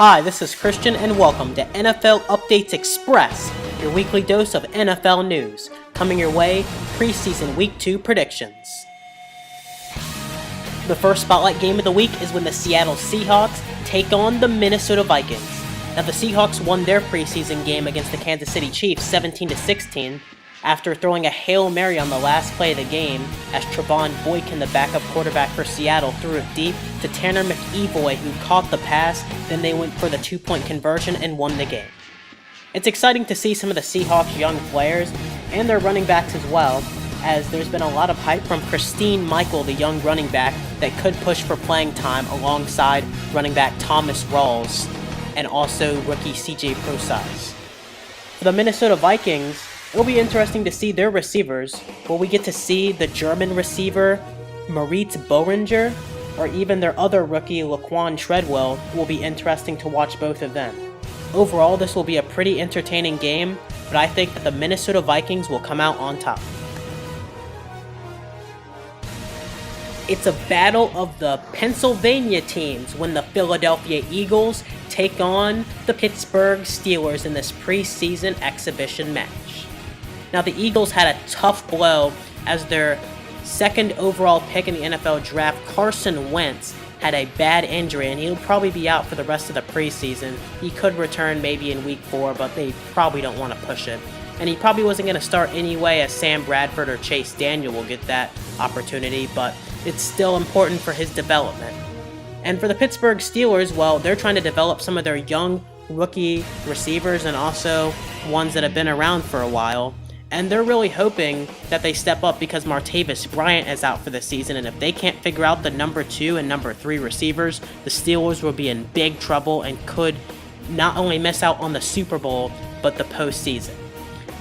Hi, this is Christian and welcome to NFL Updates Express, your weekly dose of NFL news. Coming your way, Preseason Week 2 predictions. The first spotlight game of the week is when the Seattle Seahawks take on the Minnesota Vikings. Now the Seahawks won their preseason game against the Kansas City Chiefs 17-16 after throwing a Hail Mary on the last play of the game as Trevon Boykin, the backup quarterback for Seattle, threw it deep to Tanner McEvoy, who caught the pass. Then they went for the 2-point conversion and won the game. It's exciting to see some of the Seahawks' young players and their running backs as well, as there's been a lot of hype from Christine Michael, the young running back, that could push for playing time alongside running back Thomas Rawls and also rookie CJ Prosise. For the Minnesota Vikings, it'll be interesting to see their receivers. Will we get to see the German receiver Moritz Boehringer, or even their other rookie Laquan Treadwell? Will be interesting to watch both of them. Overall, this will be a pretty entertaining game, but I think that the Minnesota Vikings will come out on top. It's a battle of the Pennsylvania teams when the Philadelphia Eagles take on the Pittsburgh Steelers in this preseason exhibition match. Now, the Eagles had a tough blow as their second overall pick in the NFL draft, Carson Wentz, had a bad injury, and he'll probably be out for the rest of the preseason. He could return maybe in week 4, but they probably don't want to push it. And he probably wasn't going to start anyway, as Sam Bradford or Chase Daniel will get that opportunity, but it's still important for his development. And for the Pittsburgh Steelers, well, they're trying to develop some of their young rookie receivers and also ones that have been around for a while. And they're really hoping that they step up because Martavis Bryant is out for the season, and if they can't figure out the number 2 and number 3 receivers, the Steelers will be in big trouble and could not only miss out on the Super Bowl, but the postseason.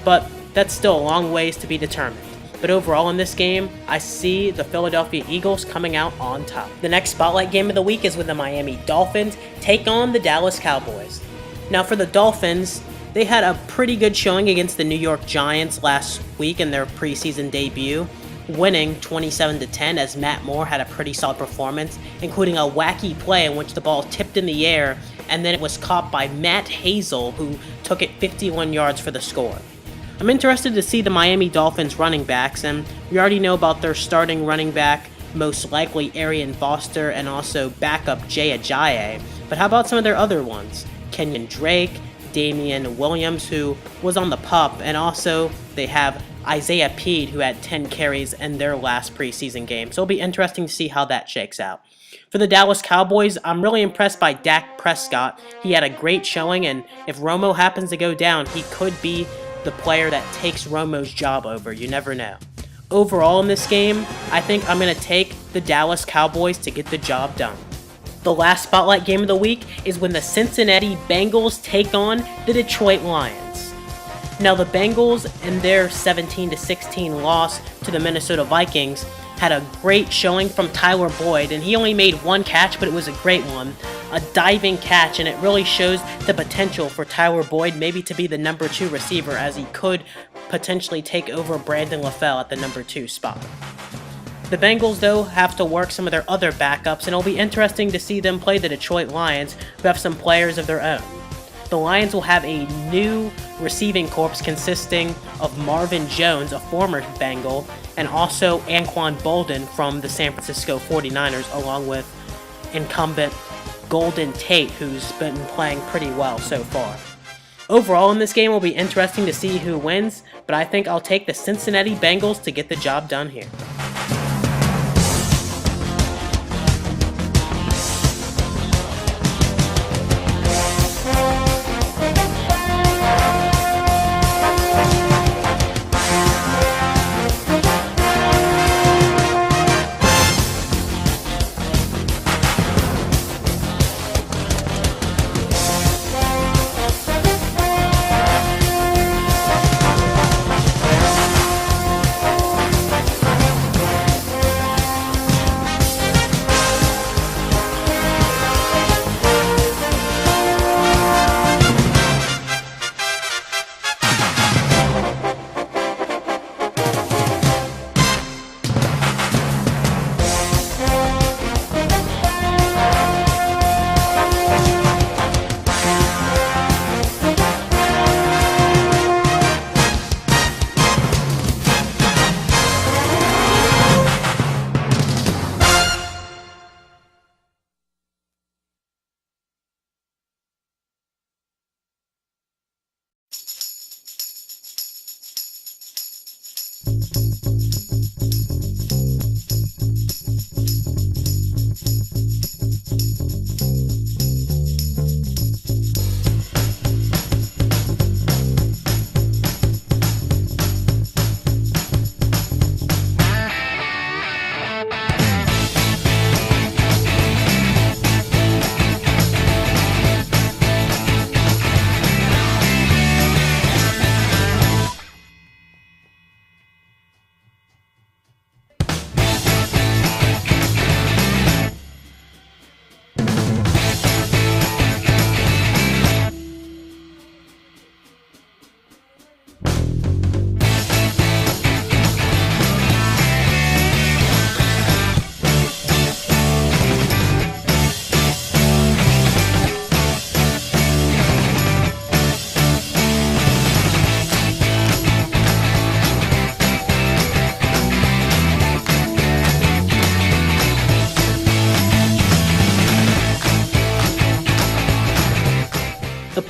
But that's still a long ways to be determined. But overall in this game, I see the Philadelphia Eagles coming out on top. The next spotlight game of the week is when the Miami Dolphins take on the Dallas Cowboys. Now for the Dolphins, they had a pretty good showing against the New York Giants last week in their preseason debut, winning 27-10 as Matt Moore had a pretty solid performance, including a wacky play in which the ball tipped in the air and then it was caught by Matt Hazel, who took it 51 yards for the score. I'm interested to see the Miami Dolphins running backs, and we already know about their starting running back, most likely Arian Foster, and also backup Jay Ajayi. But how about some of their other ones? Kenyon Drake, Damian Williams, who was on the PUP, and also they have Isaiah Peed, who had 10 carries in their last preseason game. So it'll be interesting to see how that shakes out. For the Dallas Cowboys, I'm really impressed by Dak Prescott. He had a great showing, and if Romo happens to go down, he could be the player that takes Romo's job over. You never know. Overall in this game, I think I'm going to take the Dallas Cowboys to get the job done. The last spotlight game of the week is when the Cincinnati Bengals take on the Detroit Lions. Now the Bengals, in their 17-16 loss to the Minnesota Vikings, had a great showing from Tyler Boyd, and he only made one catch, but it was a great one. A diving catch, and it really shows the potential for Tyler Boyd maybe to be the number 2 receiver, as he could potentially take over Brandon LaFell at the number 2 spot. The Bengals, though, have to work some of their other backups, and it'll be interesting to see them play the Detroit Lions, who have some players of their own. The Lions will have a new receiving corps consisting of Marvin Jones, a former Bengal, and also Anquan Bolden from the San Francisco 49ers, along with incumbent Golden Tate, who's been playing pretty well so far. Overall in this game, it will be interesting to see who wins, but I think I'll take the Cincinnati Bengals to get the job done here.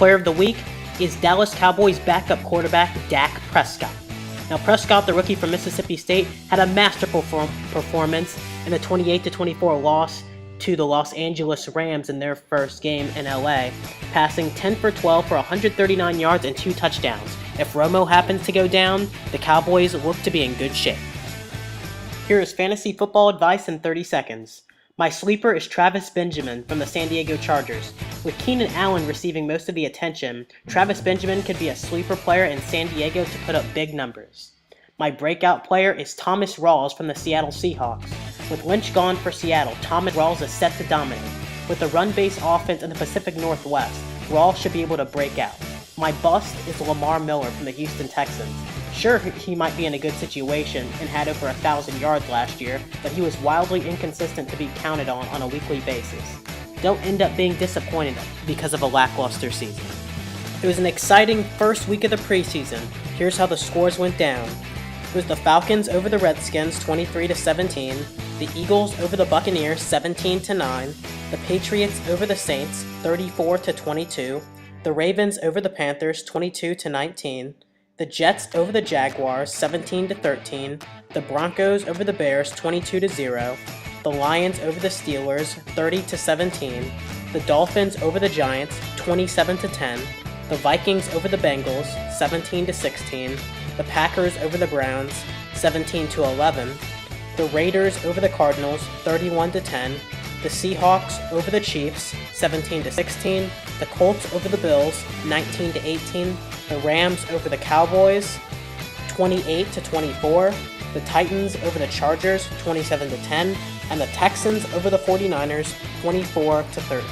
Player of the Week is Dallas Cowboys backup quarterback Dak Prescott. Now Prescott, the rookie from Mississippi State, had a masterful performance in the 28-24 loss to the Los Angeles Rams in their first game in LA, passing 10 for 12 for 139 yards and 2 touchdowns. If Romo happens to go down, the Cowboys look to be in good shape. Here is fantasy football advice in 30 seconds. My sleeper is Travis Benjamin from the San Diego Chargers. With Keenan Allen receiving most of the attention, Travis Benjamin could be a sleeper player in San Diego to put up big numbers. My breakout player is Thomas Rawls from the Seattle Seahawks. With Lynch gone for Seattle, Thomas Rawls is set to dominate. With a run-based offense in the Pacific Northwest, Rawls should be able to break out. My bust is Lamar Miller from the Houston Texans. Sure, he might be in a good situation and had over 1,000 yards last year, but he was wildly inconsistent to be counted on a weekly basis. Don't end up being disappointed because of a lackluster season. It was an exciting first week of the preseason. Here's how the scores went down. It was the Falcons over the Redskins 23-17, the Eagles over the Buccaneers 17-9, the Patriots over the Saints 34-22, the Ravens over the Panthers 22-19, the Jets over the Jaguars 17-13, the Broncos over the Bears 22-0, the Lions over the Steelers 30-17, the Dolphins over the Giants 27-10, the Vikings over the Bengals 17-16, the Packers over the Browns 17-11, the Raiders over the Cardinals 31-10, the Seahawks over the Chiefs 17-16, the Colts over the Bills 19-18, the Rams over the Cowboys 28-24, the Titans over the Chargers 27-10, and the Texans over the 49ers 24-13.